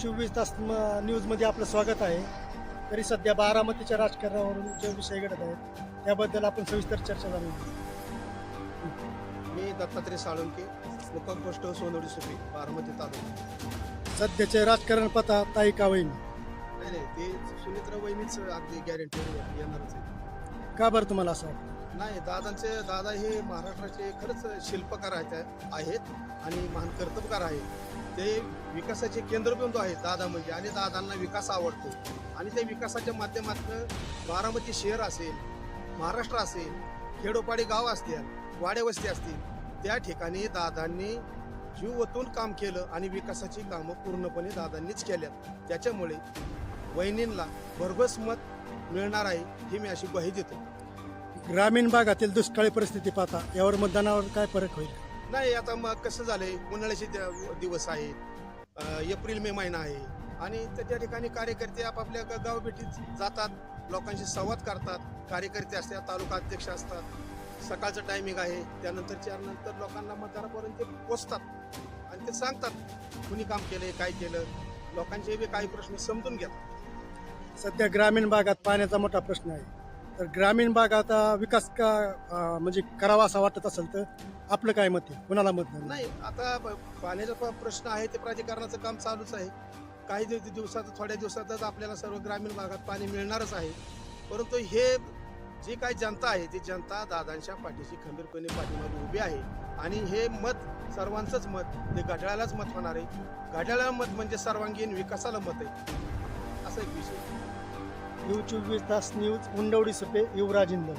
24 तास न्यूजमध्ये आपलं स्वागत आहे. तरी सध्या बारामतीच्या राजकारणावरून जे विषय घडत आहेत त्याबद्दल आपण सविस्तर चर्चा जाणून घेऊ. मी दत्तात्रय साळुंके, मुक्काम पोस्ट सोनवडी सुपी, बारामती तालुका. सध्याचे राजकारण पता ताई का वहिनी, नाही नाही, ते सुनित्रा वहिनीच अगदी गॅरंटी येणारच आहे. का बरं तुम्हाला असं वाटतं? नाही, दादा हे महाराष्ट्राचे खरंच शिल्पकार आहेत आणि महान कर्तबगार आहेत. ते विकासाचे केंद्रबिंदू आहेत दादा म्हणजे, आणि दादांना विकास आवडतो. आणि त्या विकासाच्या माध्यमातून बारामती शहर असेल, महाराष्ट्र असेल, खेडोपाडी गाव असतील, वाड्यावस्ती असतील, त्या ठिकाणी दादांनी जीव ओतून काम केलं आणि विकासाची कामं पूर्णपणे दादांनीच केल्यात. त्याच्यामुळे वहिनींना भरघोस मत मिळणार आहे ही मी अशी ग्वाही देतो. ग्रामीण भागातील दुष्काळी परिस्थिती पाहता यावर मतदानावर काय फरक होईल? नाही, आता मग कसं झालंय, उन्हाळ्याचे दिवस आहेत, एप्रिल मे महिना आहे, आणि त्या ठिकाणी कार्यकर्ते आपापल्या गावभेटीत जातात, लोकांशी संवाद करतात. कार्यकर्ते असतात, तालुका अध्यक्ष असतात, सकाळचं टायमिंग आहे, त्यानंतर 4 नंतर लोकांना मतदारापर्यंत ते पोचतात आणि ते सांगतात कुणी काम केलंय, काय केलं, लोकांचे बी काही प्रश्न समजून घेतात. सध्या ग्रामीण भागात पाण्याचा मोठा प्रश्न आहे. तर ग्रामीण भागात विकास का म्हणजे करावा असा वाटत असेल तर आपलं काय मत आहे? कुणाला मत देणार? नाही, आता पाण्याचा प्रश्न आहे, ते प्राधिकरणाचं काम चालूच आहे. काही थोड्या दिवसातच आपल्याला सर्व ग्रामीण भागात पाणी मिळणारच आहे. परंतु हे जी काही जनता आहे, ती जनता दादांच्या पाठीशी खंबीरपणे पाठीमागे उभी आहे. आणि हे मत सर्वांचंच मत, ते घड्याळालाच मत होणार आहे. घड्याळाला मत म्हणजे सर्वांगीण विकासाला मत आहे, असा एक विषय. U24 तास न्यूज, उंडवडी सुपे, युवराज इंदल.